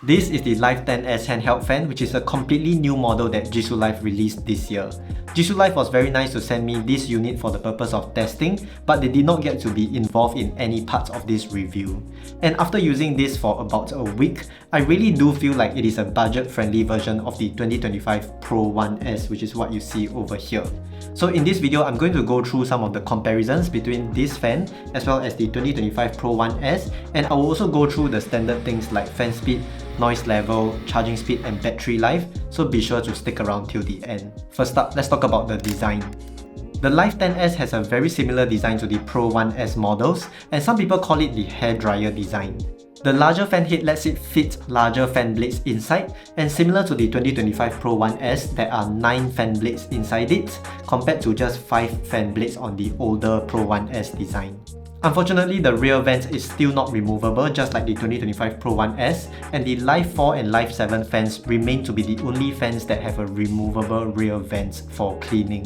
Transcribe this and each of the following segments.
This is the Life10S handheld fan, which is a completely new model that Jisulife released this year. Jisulife was very nice to send me this unit for the purpose of testing, but they did not get to be involved in any parts of this review. And after using this for about a week, I really do feel like it is a budget-friendly version of the 2025 Pro1S, which is what you see over here. So in this video, I'm going to go through some of the comparisons between this fan as well as the 2025 Pro1S, and I will also go through the standard things like fan speed, noise level, charging speed and battery life, so be sure to stick around till the end. First up, let's talk about the design. The Life10S has a very similar design to the Pro1S models, and some people call it the hairdryer design. The larger fan head lets it fit larger fan blades inside, and similar to the 2025 Pro1S, there are 9 fan blades inside it, compared to just 5 fan blades on the older Pro1S design. Unfortunately, the rear vent is still not removable, just like the 2025 Pro1S, and the Life4 and Life7 fans remain to be the only fans that have a removable rear vent for cleaning.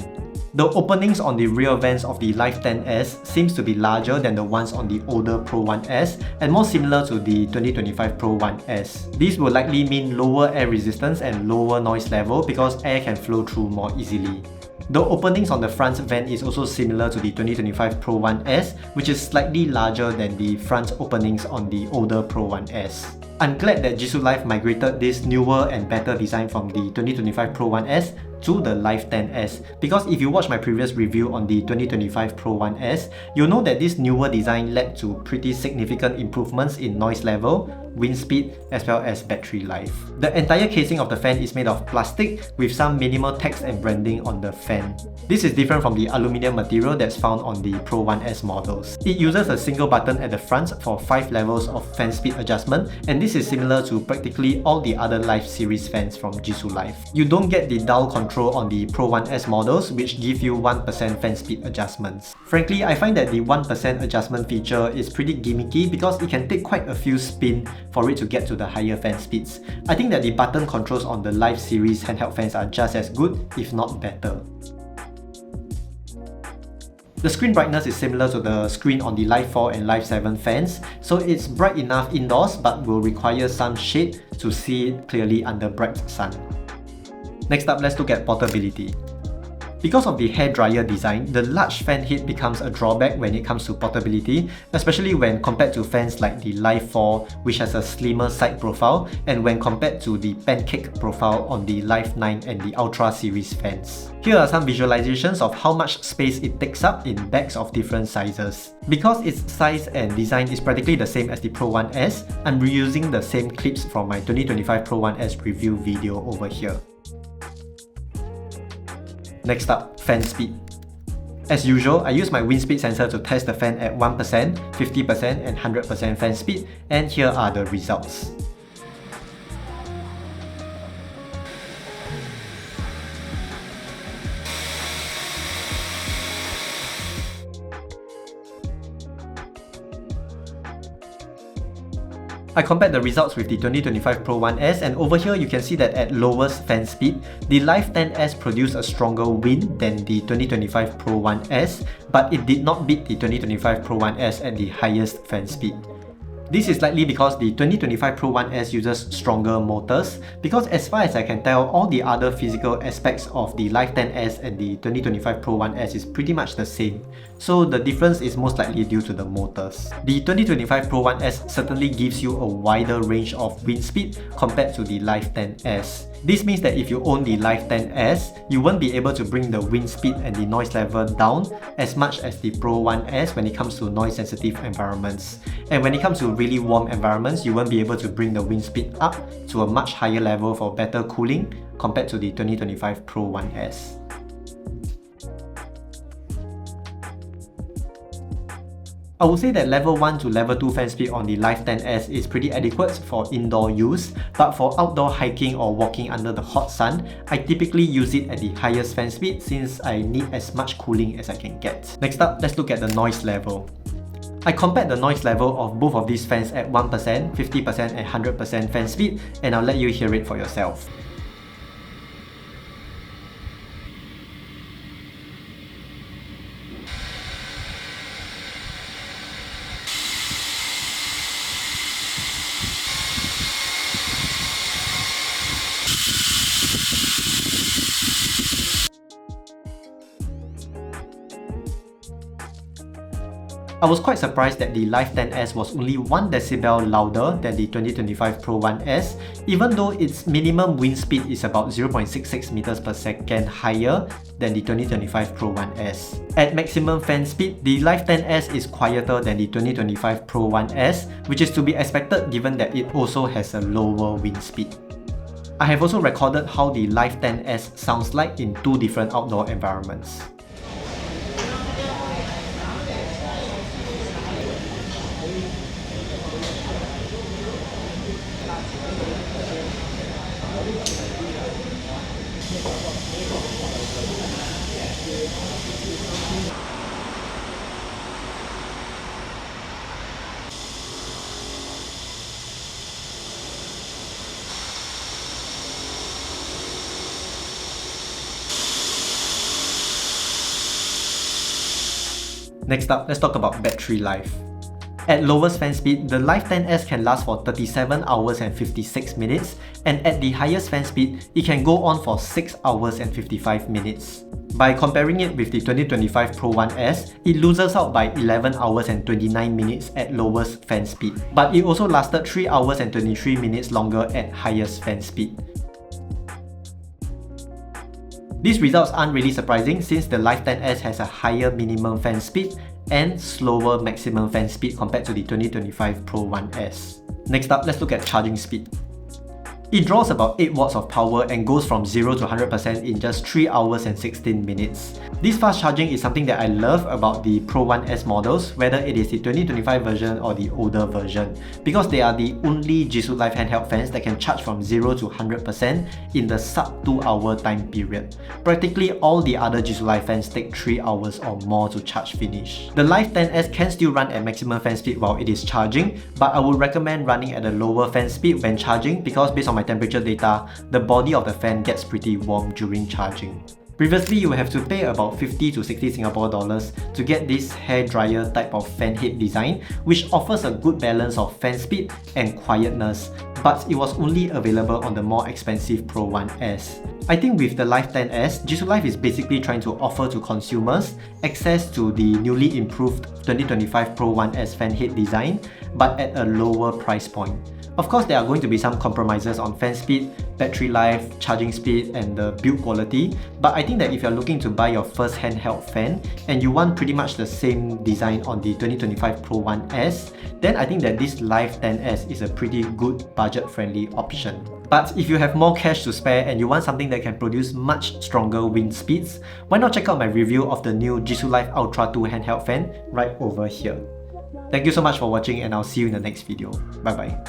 The openings on the rear vents of the Life10S seems to be larger than the ones on the older Pro1S and more similar to the 2025 Pro1S. These will likely mean lower air resistance and lower noise level because air can flow through more easily. The openings on the front vent is also similar to the 2025 Pro1S, which is slightly larger than the front openings on the older Pro1S. I'm glad that Jisulife migrated this newer and better design from the 2025 Pro1S to the Life10S, because if you watch my previous review on the 2025 Pro1S, you'll know that this newer design led to pretty significant improvements in noise level, wind speed, as well as battery life. The entire casing of the fan is made of plastic with some minimal text and branding on the fan. This is different from the aluminium material that's found on the Pro1S models. It uses a single button at the front for 5 levels of fan speed adjustment, and this is similar to practically all the other Life series fans from Jisulife. You don't get the dial control on the Pro1S models, which give you 1% fan speed adjustments. Frankly, I find that the 1% adjustment feature is pretty gimmicky because it can take quite a few spins for it to get to the higher fan speeds. I think that the button controls on the Life series handheld fans are just as good, if not better. The screen brightness is similar to the screen on the Life4 and Life7 fans, so it's bright enough indoors but will require some shade to see it clearly under bright sun. Next up, let's look at portability. Because of the hairdryer design, the large fan head becomes a drawback when it comes to portability, especially when compared to fans like the Life4, which has a slimmer side profile, and when compared to the pancake profile on the Life9 and the Ultra series fans. Here are some visualizations of how much space it takes up in bags of different sizes. Because its size and design is practically the same as the Pro1S, I'm reusing the same clips from my 2025 Pro1S review video over here. Next up, fan speed. As usual, I use my wind speed sensor to test the fan at 1%, 50% and 100% fan speed, and here are the results. I compared the results with the 2025 Pro1S, and over here you can see that at lowest fan speed, the Life10S produced a stronger wind than the 2025 Pro1S, but it did not beat the 2025 Pro1S at the highest fan speed. This is likely because the 2025 Pro1S uses stronger motors, because as far as I can tell, all the other physical aspects of the Life10S and the 2025 Pro1S is pretty much the same, so the difference is most likely due to the motors. The 2025 Pro1S certainly gives you a wider range of wind speed compared to the Life10S. This means that if you own the Life10S, you won't be able to bring the wind speed and the noise level down as much as the Pro1S when it comes to noise sensitive environments. And when it comes to really warm environments, you won't be able to bring the wind speed up to a much higher level for better cooling compared to the 2025 Pro1S. I would say that level 1 to level 2 fan speed on the Life10S is pretty adequate for indoor use, but for outdoor hiking or walking under the hot sun, I typically use it at the highest fan speed since I need as much cooling as I can get. Next up, let's look at the noise level. I compared the noise level of both of these fans at 1%, 50% and 100% fan speed, and I'll let you hear it for yourself. I was quite surprised that the Life10S was only 1 decibel louder than the 2025 Pro1S, even though its minimum wind speed is about 0.66 meters per second higher than the 2025 Pro1S. At maximum fan speed, the Life10S is quieter than the 2025 Pro1S, which is to be expected given that it also has a lower wind speed. I have also recorded how the Life10S sounds like in 2 different outdoor environments. Next up, let's talk about battery life. At lowest fan speed, the Life10S can last for 37 hours and 56 minutes, and at the highest fan speed, it can go on for 6 hours and 55 minutes. By comparing it with the 2025 Pro1S, it loses out by 11 hours and 29 minutes at lowest fan speed, but it also lasted 3 hours and 23 minutes longer at highest fan speed. These results aren't really surprising since the Life10S has a higher minimum fan speed and slower maximum fan speed compared to the 2025 Pro1S. Next up, let's look at charging speed. It draws about 8 watts of power and goes from 0 to 100% in just 3 hours and 16 minutes. This fast charging is something that I love about the Pro1S models, whether it is the 2025 version or the older version, because they are the only Jisulife handheld fans that can charge from 0 to 100% in the sub 2 hour time period. Practically all the other Jisulife fans take 3 hours or more to charge finish. The Life10S can still run at maximum fan speed while it is charging, but I would recommend running at a lower fan speed when charging because based on my temperature data, the body of the fan gets pretty warm during charging. Previously, you would have to pay about 50 to 60 Singapore dollars to get this hair dryer type of fan head design, which offers a good balance of fan speed and quietness, but it was only available on the more expensive Pro1S. I think with the Life10S, Jisulife is basically trying to offer to consumers access to the newly improved 2025 Pro1S fan head design, but at a lower price point. Of course, there are going to be some compromises on fan speed, battery life, charging speed, and the build quality, but I think that if you're looking to buy your first handheld fan and you want pretty much the same design on the 2025 Pro1S, then I think that this Life10S is a pretty good budget-friendly option. But if you have more cash to spare and you want something that can produce much stronger wind speeds, why not check out my review of the new Jisulife Ultra 2 handheld fan right over here. Thank you so much for watching and I'll see you in the next video. Bye bye.